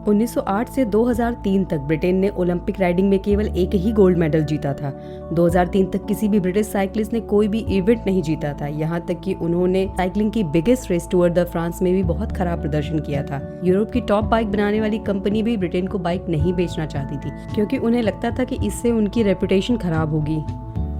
1908 से 2003 तक ब्रिटेन ने ओलंपिक राइडिंग में केवल एक ही गोल्ड मेडल जीता था। 2003 तक किसी भी ब्रिटिश साइक्लिस्ट ने कोई भी इवेंट नहीं जीता था, यहाँ तक कि उन्होंने साइकिलिंग की biggest race tour de France में भी बहुत खराब प्रदर्शन किया था। यूरोप की टॉप बाइक बनाने वाली कंपनी भी ब्रिटेन को बाइक नहीं बेचना चाहती थी, क्योंकि उन्हें लगता था कि इससे उनकी रेपुटेशन खराब होगी।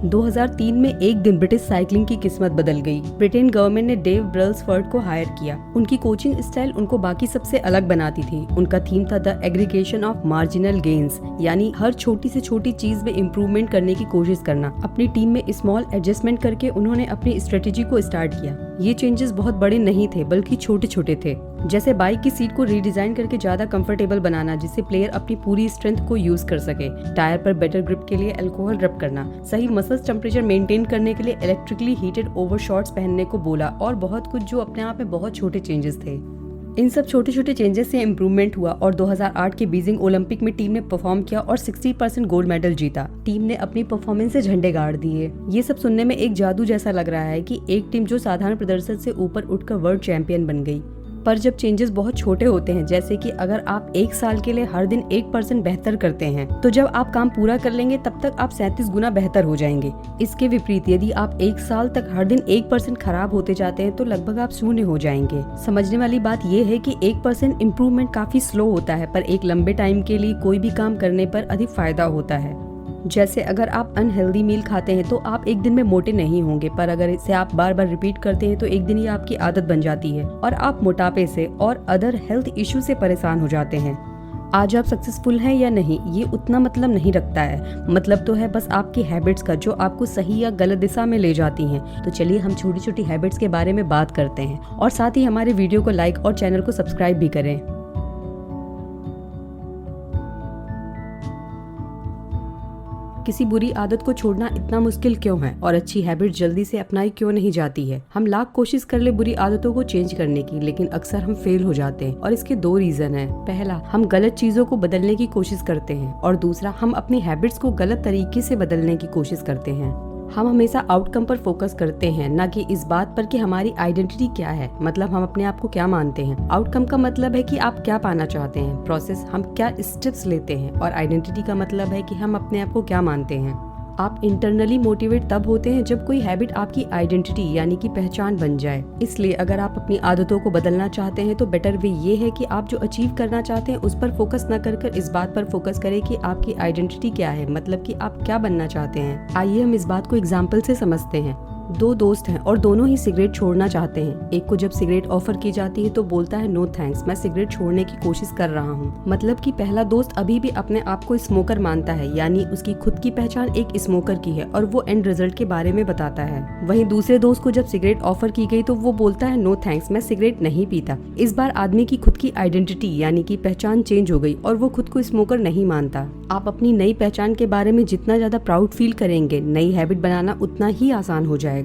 2003 में एक दिन ब्रिटिश साइकिलिंग की किस्मत बदल गई। ब्रिटेन गवर्नमेंट ने डेव ब्रेल्सफोर्ड को हायर किया। उनकी कोचिंग स्टाइल उनको बाकी सबसे अलग बनाती थी। उनका थीम था the aggregation of marginal gains, यानी हर छोटी से छोटी चीज में इम्प्रूवमेंट करने की कोशिश करना। अपनी टीम में स्मॉल एडजस्टमेंट करके उन्होंने अपनी स्ट्रेटेजी को स्टार्ट किया। ये चेंजेस बहुत बड़े नहीं थे, बल्कि छोटे छोटे थे, जैसे बाइक की सीट को रीडिजाइन करके ज्यादा कंफर्टेबल बनाना, जिससे प्लेयर अपनी पूरी स्ट्रेंथ को यूज कर सके। टायर पर बेटर ग्रिप के लिए अल्कोहल रब करना, सही मसल्स टेम्परेचर मेंटेन करने के लिए इलेक्ट्रिकली हीटेड ओवर शॉर्ट्स पहनने को बोला, और बहुत कुछ जो अपने आप में बहुत छोटे चेंजेस थे। इन सब छोटे छोटे चेंजेस से इम्प्रूवमेंट हुआ और 2008 के बीजिंग ओलंपिक में टीम ने परफॉर्म किया और 60% गोल्ड मेडल जीता। टीम ने अपनी परफॉर्मेंस से झंडे गाड़ दिए। ये सब सुनने में एक जादू जैसा लग रहा है कि एक टीम जो साधारण प्रदर्शन से ऊपर उठकर वर्ल्ड चैंपियन बन गई। पर जब चेंजेस बहुत छोटे होते हैं, जैसे कि अगर आप एक साल के लिए हर दिन 1% बेहतर करते हैं, तो जब आप काम पूरा कर लेंगे तब तक आप 37 गुना बेहतर हो जाएंगे। इसके विपरीत यदि आप एक साल तक हर दिन 1% खराब होते जाते हैं, तो लगभग आप शून्य हो जाएंगे। समझने वाली बात यह है कि 1% इम्प्रूवमेंट काफी स्लो होता है, पर एक लंबे टाइम के लिए कोई भी काम करने पर अधिक फायदा होता है। जैसे अगर आप अनहेल्दी मील खाते हैं तो आप एक दिन में मोटे नहीं होंगे, पर अगर इसे आप बार बार रिपीट करते हैं तो एक दिन ये आपकी आदत बन जाती है और आप मोटापे से और अदर हेल्थ इश्यू से परेशान हो जाते हैं। आज आप सक्सेसफुल हैं या नहीं, ये उतना मतलब नहीं रखता है। मतलब तो है बस आपकी हैबिट्स का, जो आपको सही या गलत दिशा में ले जाती हैं। तो चलिए हम छोटी छोटी हैबिट्स के बारे में बात करते हैं, और साथ ही हमारे वीडियो को लाइक और चैनल को सब्सक्राइब भी करें। किसी बुरी आदत को छोड़ना इतना मुश्किल क्यों है और अच्छी हैबिट जल्दी से अपनाई क्यों नहीं जाती है? हम लाख कोशिश कर ले बुरी आदतों को चेंज करने की, लेकिन अक्सर हम फेल हो जाते हैं, और इसके दो रीजन हैं। पहला, हम गलत चीजों को बदलने की कोशिश करते हैं, और दूसरा, हम अपनी हैबिट्स को गलत तरीके से बदलने की कोशिश करते हैं। हम हमेशा आउटकम पर फोकस करते हैं, न कि इस बात पर कि हमारी आइडेंटिटी क्या है, मतलब हम अपने आप को क्या मानते हैं। आउटकम का मतलब है कि आप क्या पाना चाहते हैं, प्रोसेस हम क्या स्टेप्स लेते हैं, और आइडेंटिटी का मतलब है कि हम अपने आप को क्या मानते हैं। आप इंटरनली मोटिवेट तब होते हैं जब कोई हैबिट आपकी आइडेंटिटी यानी कि पहचान बन जाए। इसलिए अगर आप अपनी आदतों को बदलना चाहते हैं तो बेटर वे ये है कि आप जो अचीव करना चाहते हैं उस पर फोकस न कर इस बात पर फोकस करें कि आपकी आइडेंटिटी क्या है, मतलब कि आप क्या बनना चाहते हैं। आइए हम इस बात को एग्जाम्पल से समझते हैं। दो दोस्त हैं और दोनों ही सिगरेट छोड़ना चाहते हैं। एक को जब सिगरेट ऑफर की जाती है तो बोलता है नो थैंक्स, मैं सिगरेट छोड़ने की कोशिश कर रहा हूँ। मतलब कि पहला दोस्त अभी भी अपने आप को स्मोकर मानता है, यानी उसकी खुद की पहचान एक स्मोकर की है, और वो एंड रिजल्ट के बारे में बताता है। वहीं दूसरे दोस्त को जब सिगरेट ऑफर की गई तो वो बोलता है नो थैंक्स, मैं सिगरेट नहीं पीता। इस बार आदमी की खुद की आइडेंटिटी यानी कि पहचान चेंज हो गई और वो खुद को स्मोकर नहीं मानता। आप अपनी नई पहचान के बारे में जितना ज्यादा प्राउड फील करेंगे, नई हैबिट बनाना उतना ही आसान हो जाएगा।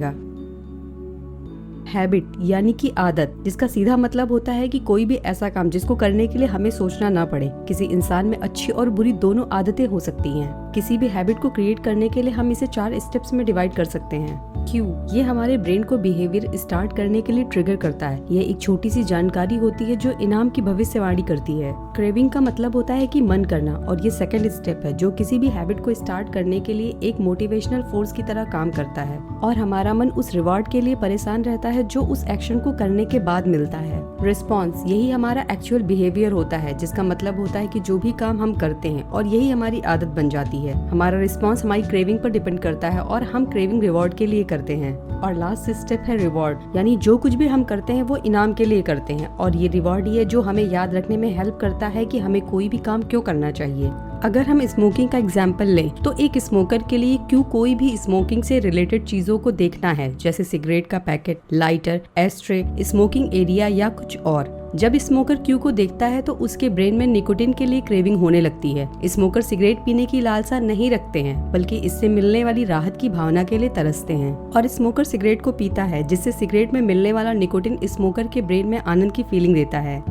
हैबिट यानी कि आदत, जिसका सीधा मतलब होता है कि कोई भी ऐसा काम जिसको करने के लिए हमें सोचना ना पड़े। किसी इंसान में अच्छी और बुरी दोनों आदतें हो सकती हैं। किसी भी हैबिट को क्रिएट करने के लिए हम इसे 4 स्टेप्स में डिवाइड कर सकते हैं। क्यों? ये हमारे ब्रेन को बिहेवियर स्टार्ट करने के लिए ट्रिगर करता है। यह एक छोटी सी जानकारी होती है जो इनाम की भविष्यवाणी करती है। क्रेविंग का मतलब होता है कि मन करना, और ये सेकंड स्टेप है जो किसी भी हैबिट को स्टार्ट करने के लिए एक मोटिवेशनल फोर्स की तरह काम करता है, और हमारा मन उस रिवॉर्ड के लिए परेशान रहता है जो उस एक्शन को करने के बाद मिलता है। रिस्पॉन्स, यही हमारा एक्चुअल बिहेवियर होता है, जिसका मतलब होता है कि जो भी काम हम करते हैं और यही हमारी आदत बन जाती है। हमारा रिस्पॉन्स हमारी क्रेविंग पर डिपेंड करता है और हम क्रेविंग रिवॉर्ड के लिए करते हैं। और लास्ट स्टेप है रिवॉर्ड, यानी जो कुछ भी हम करते हैं वो इनाम के लिए करते हैं, और ये रिवॉर्ड ही है जो हमें याद रखने में हेल्प करता है कि हमें कोई भी काम क्यों करना चाहिए। अगर हम स्मोकिंग का एग्जाम्पल लें तो एक स्मोकर के लिए क्यों कोई भी स्मोकिंग से रिलेटेड चीजों को देखना है, जैसे सिगरेट का packet, lighter, ashtray, smoking area या कुछ और। जब स्मोकर क्यू को देखता है तो उसके ब्रेन में निकोटिन के लिए क्रेविंग होने लगती है। स्मोकर सिगरेट पीने की लालसा नहीं रखते हैं, बल्कि इससे मिलने वाली राहत की भावना के लिए तरसते हैं। और स्मोकर सिगरेट को पीता है, जिससे सिगरेट में मिलने वाला निकोटिन स्मोकर के ब्रेन में आनंद की फीलिंग देता है।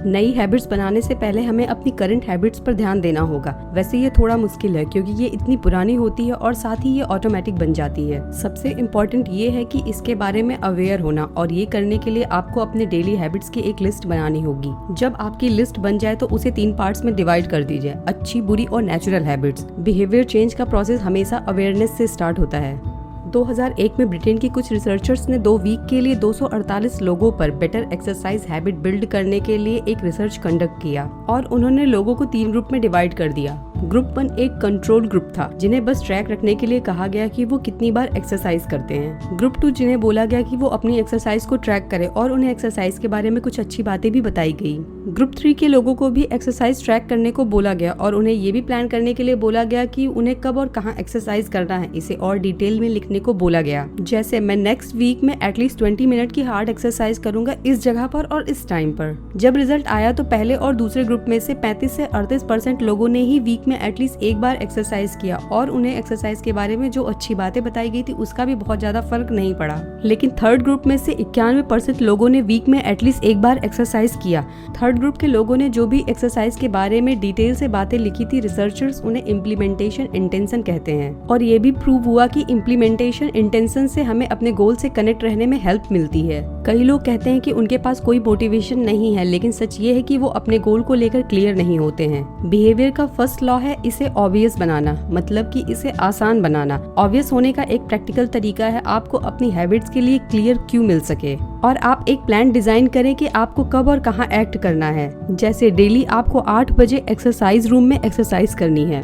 नई हैबिट्स बनाने से पहले हमें अपनी करंट हैबिट्स पर ध्यान देना होगा। वैसे ये थोड़ा मुश्किल है क्योंकि ये इतनी पुरानी होती है और साथ ही ये ऑटोमेटिक बन जाती है। सबसे इम्पोर्टेंट ये है कि इसके बारे में अवेयर होना, और ये करने के लिए आपको अपने डेली हैबिट्स की एक लिस्ट बनानी होगी। जब आपकी लिस्ट बन जाए तो उसे 3 पार्ट्स में डिवाइड कर दीजिए, अच्छी, बुरी और नेचुरल हैबिट्स। बिहेवियर चेंज का प्रोसेस हमेशा अवेयरनेस से स्टार्ट होता है। 2001 में ब्रिटेन के कुछ रिसर्चर्स ने 2 वीक के लिए 248 लोगों पर बेटर एक्सरसाइज हैबिट बिल्ड करने के लिए एक रिसर्च कंडक्ट किया, और उन्होंने लोगों को 3 ग्रुप में डिवाइड कर दिया। ग्रुप 1 एक कंट्रोल ग्रुप था, जिन्हें बस ट्रैक रखने के लिए कहा गया कि वो कितनी बार एक्सरसाइज करते हैं। ग्रुप 2 जिन्हें बोला गया कि वो अपनी एक्सरसाइज को ट्रैक करें और उन्हें एक्सरसाइज के बारे में कुछ अच्छी बातें भी बताई गई। ग्रुप 3 के लोगों को भी एक्सरसाइज ट्रैक करने को बोला गया और उन्हें ये भी प्लान करने के लिए बोला गया कि उन्हें कब और कहाँ एक्सरसाइज करना है, इसे और डिटेल में लिखने को बोला गया। जैसे मैं नेक्स्ट वीक में एटलीस्ट 20 मिनट की हार्ड एक्सरसाइज करूंगा इस जगह पर और इस टाइम पर। जब रिजल्ट आया तो पहले और दूसरे ग्रुप में से 35 से 38% लोगों ने ही वीक में एटलीस्ट एक बार एक्सरसाइज किया, और उन्हें एक्सरसाइज के बारे में जो अच्छी बातें बताई गई थी उसका भी बहुत ज्यादा फर्क नहीं पड़ा। लेकिन थर्ड ग्रुप में से 91% लोगों ने वीक में एटलीस्ट एक बार एक्सरसाइज किया। थर्ड ग्रुप के लोगों ने जो भी एक्सरसाइज के बारे में डिटेल से बातें लिखी थी, रिसर्चर्स उन्हें इम्प्लीमेंटेशन इंटेंशन कहते हैं, और ये भी प्रूव हुआ कि इम्प्लीमेंटेशन इंटेंशन से हमें अपने गोल से कनेक्ट रहने में हेल्प मिलती है। कई लोग कहते हैं कि उनके पास कोई मोटिवेशन नहीं है, लेकिन सच ये है कि वो अपने गोल को लेकर क्लियर नहीं होते हैं। बिहेवियर का फर्स्ट लॉ है इसे ऑब्वियस बनाना, मतलब कि इसे आसान बनाना। ऑब्वियस होने का एक प्रैक्टिकल तरीका है आपको अपनी हैबिट्स के लिए क्लियर क्यों मिल सके, और आप एक प्लान डिजाइन करें कि आपको कब और कहाँ एक्ट करना है। जैसे डेली आपको 8 बजे एक्सरसाइज रूम में एक्सरसाइज करनी है।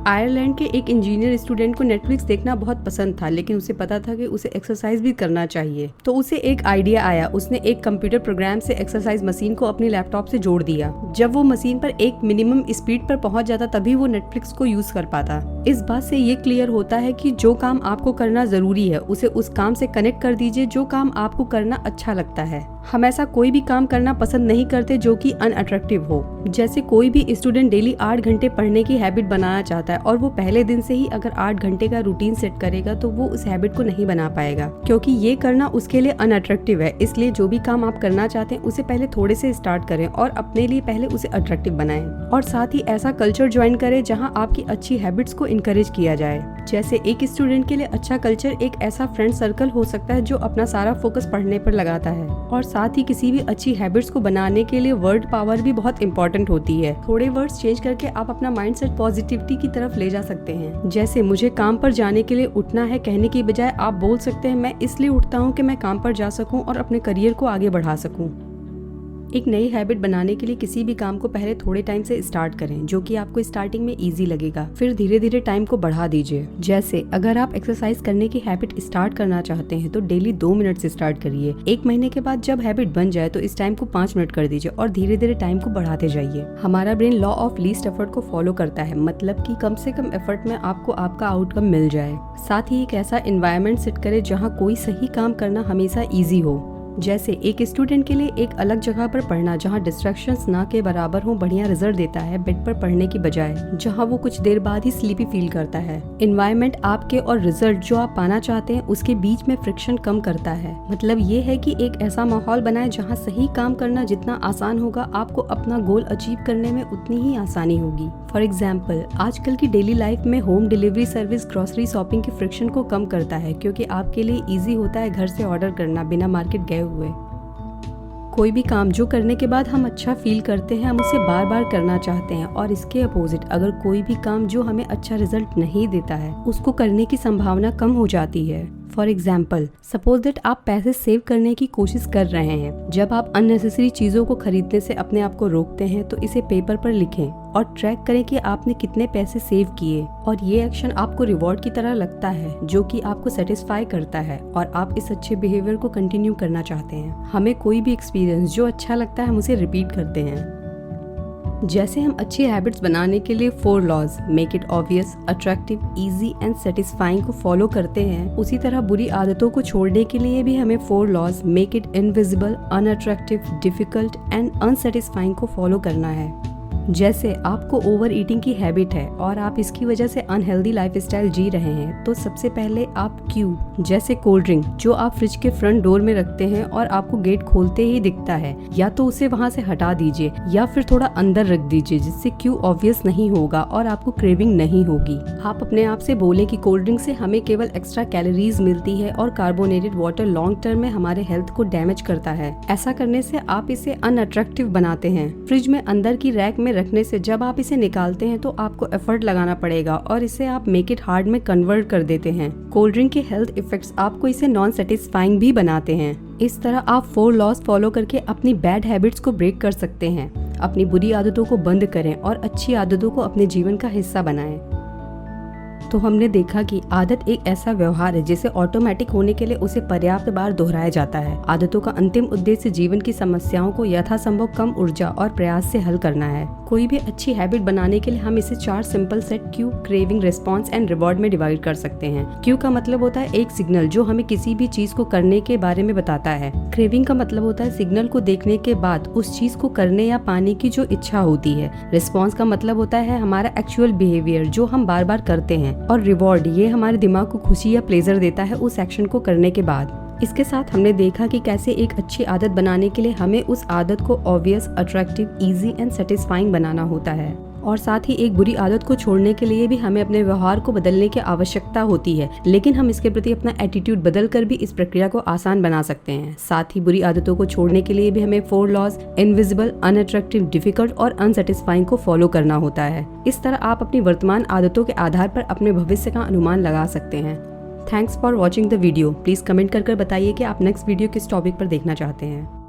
आयरलैंड के एक इंजीनियर स्टूडेंट को नेटफ्लिक्स देखना बहुत पसंद था, लेकिन उसे पता था कि उसे एक्सरसाइज भी करना चाहिए। तो उसे एक आइडिया आया। उसने एक कंप्यूटर प्रोग्राम से एक्सरसाइज मशीन को अपनी लैपटॉप से जोड़ दिया। जब वो मशीन पर एक मिनिमम स्पीड पर पहुंच जाता तभी वो नेटफ्लिक्स को यूज कर पाता। इस बात से ये क्लियर होता है कि जो काम आपको करना जरूरी है उसे उस काम से कनेक्ट कर दीजिए जो काम आपको करना अच्छा लगता है। हम ऐसा कोई भी काम करना पसंद नहीं करते जो कि अनअट्रैक्टिव हो। जैसे कोई भी स्टूडेंट डेली 8 घंटे पढ़ने की हैबिट बनाना चाहता है, और वो पहले दिन से ही अगर 8 घंटे का रूटीन सेट करेगा तो वो उस हैबिट को नहीं बना पाएगा, क्योंकि ये करना उसके लिए अनअट्रैक्टिव है। इसलिए जो भी काम आप करना चाहते हैं उसे पहले थोड़े से स्टार्ट करें और अपने लिए पहले उसे अट्रैक्टिव बनाएं, और साथ ही ऐसा कल्चर ज्वाइन करें जहाँ आपकी अच्छी हैबिट्स को इनकरेज किया जाए। जैसे एक स्टूडेंट के लिए अच्छा कल्चर एक ऐसा फ्रेंड सर्कल हो सकता है जो अपना सारा फोकस पढ़ने पर लगाता है, और साथ ही किसी भी अच्छी हैबिट्स को बनाने के लिए वर्ड पावर भी बहुत इंपॉर्टेंट होती है। थोड़े वर्ड्स चेंज करके आप अपना माइंडसेट पॉजिटिविटी की तरफ ले जा सकते हैं। जैसे मुझे काम पर जाने के लिए उठना है कहने की बजाय आप बोल सकते हैं मैं इसलिए उठता हूँ कि मैं काम पर जा सकूँ और अपने करियर को आगे बढ़ा सकूँ। एक नई हैबिट बनाने के लिए किसी भी काम को पहले थोड़े टाइम से स्टार्ट करें, जो कि आपको स्टार्टिंग में इजी लगेगा। फिर धीरे धीरे टाइम को बढ़ा दीजिए। जैसे अगर आप एक्सरसाइज करने की हैबिट स्टार्ट करना चाहते हैं तो डेली 2 मिनट से स्टार्ट करिए। 1 महीने के बाद जब हैबिट बन जाए तो इस टाइम को 5 मिनट कर दीजिए और धीरे धीरे टाइम को बढ़ाते जाइए। हमारा brain law of least effort को फॉलो करता है, मतलब कि कम से कम एफर्ट में आपको आपका आउटकम मिल जाए। साथ ही एक ऐसा एनवायरनमेंट सेट करें जहाँ कोई सही काम करना हमेशा ईजी हो। जैसे एक स्टूडेंट के लिए एक अलग जगह पर पढ़ना जहाँ डिस्ट्रैक्शंस ना के बराबर हो बढ़िया रिजल्ट देता है बेड पर पढ़ने की बजाय, जहाँ वो कुछ देर बाद ही स्लीपी फील करता है। एनवायरनमेंट आपके और रिजल्ट जो आप पाना चाहते हैं उसके बीच में फ्रिक्शन कम करता है। मतलब ये है कि एक ऐसा माहौल बनाए जहाँ सही काम करना जितना आसान होगा आपको अपना गोल अचीव करने में उतनी ही आसानी होगी। फॉर एग्जाम्पल, आजकल की डेली लाइफ में home delivery service grocery shopping की फ्रिक्शन को कम करता है, क्योंकि आपके लिए इजी होता है घर से ऑर्डर करना बिना मार्केट गए हुए। कोई भी काम जो करने के बाद हम अच्छा फील करते हैं हम उसे बार बार करना चाहते हैं, और इसके अपोजिट अगर कोई भी काम जो हमें अच्छा रिजल्ट नहीं देता है उसको करने की संभावना कम हो जाती है। फॉर एग्जाम्पल, सपोज दैट आप पैसे सेव करने की कोशिश कर रहे हैं। जब आप अननेसेसरी चीजों को खरीदने से अपने आप को रोकते हैं तो इसे पेपर पर लिखें और ट्रैक करें कि आपने कितने पैसे सेव किए, और ये एक्शन आपको रिवॉर्ड की तरह लगता है जो कि आपको सेटिस्फाई करता है और आप इस अच्छे बिहेवियर को कंटिन्यू करना चाहते हैं। हमें कोई भी एक्सपीरियंस जो अच्छा लगता है हम उसे रिपीट करते हैं। जैसे हम अच्छी हैबिट्स बनाने के लिए 4 laws make it obvious, attractive, easy and satisfying को फॉलो करते हैं, उसी तरह बुरी आदतों को छोड़ने के लिए भी हमें 4 laws make it invisible, unattractive, difficult and unsatisfying को फॉलो करना है। जैसे आपको ओवर ईटिंग की हैबिट है और आप इसकी वजह से अनहेल्दी लाइफस्टाइल जी रहे हैं, तो सबसे पहले आप क्यू जैसे कोल्ड ड्रिंक जो आप फ्रिज के फ्रंट डोर में रखते हैं और आपको गेट खोलते ही दिखता है, या तो उसे वहाँ से हटा दीजिए या फिर थोड़ा अंदर रख दीजिए, जिससे क्यू ऑब्वियस नहीं होगा और आपको क्रेविंग नहीं होगी। आप अपने आप से बोलें कि कोल्ड ड्रिंक से हमें केवल एक्स्ट्रा कैलोरीज मिलती है और कार्बोनेटेड वाटर लॉन्ग टर्म में हमारे हेल्थ को डैमेज करता है। ऐसा करने से आप इसे अनअट्रैक्टिव बनाते हैं। फ्रिज में अंदर की रैक में रखने से जब आप इसे निकालते हैं तो आपको एफर्ट लगाना पड़ेगा और इसे आप मेक इट हार्ड में कन्वर्ट कर देते हैं। कोल्ड ड्रिंक के हेल्थ इफेक्ट्स आपको इसे नॉन सेटिस्फाइंग भी बनाते हैं। इस तरह आप 4 लॉज फॉलो करके अपनी बैड हैबिट्स को ब्रेक कर सकते हैं। अपनी बुरी आदतों को बंद करें और अच्छी आदतों को अपने जीवन का हिस्सा बनाएं। तो हमने देखा कि आदत एक ऐसा व्यवहार है जिसे ऑटोमेटिक होने के लिए उसे पर्याप्त बार दोहराया जाता है। आदतों का अंतिम उद्देश्य जीवन की समस्याओं को यथासंभव कम ऊर्जा और प्रयास से हल करना है। कोई भी अच्छी हैबिट बनाने के लिए हम इसे 4 simple set Q, craving, response and reward में डिवाइड कर सकते हैं। क्यू का मतलब होता है एक सिग्नल जो हमें किसी भी चीज को करने के बारे में बताता है। क्रेविंग का मतलब होता है सिग्नल को देखने के बाद उस चीज को करने या पाने की जो इच्छा होती है। रिस्पॉन्स का मतलब होता है हमारा एक्चुअल बिहेवियर जो हम बार बार करते हैं। और रिवॉर्ड ये हमारे दिमाग को खुशी या प्लेजर देता है उस एक्शन को करने के बाद। इसके साथ हमने देखा कि कैसे एक अच्छी आदत बनाने के लिए हमें उस आदत को obvious, attractive, easy and satisfying बनाना होता है। और साथ ही एक बुरी आदत को छोड़ने के लिए भी हमें अपने व्यवहार को बदलने की आवश्यकता होती है, लेकिन हम इसके प्रति अपना एटीट्यूड बदल कर भी इस प्रक्रिया को आसान बना सकते हैं। साथ ही बुरी आदतों को छोड़ने के लिए भी हमें 4 लॉज, इनविजिबल, अनअट्रैक्टिव, डिफिकल्ट और अनसेटिस्फाइंग को फॉलो करना होता है। इस तरह आप अपनी वर्तमान आदतों के आधार पर अपने भविष्य का अनुमान लगा सकते हैं। Thanks for watching the video. Please comment कर बताइए कि आप नेक्स्ट वीडियो किस टॉपिक पर देखना चाहते हैं।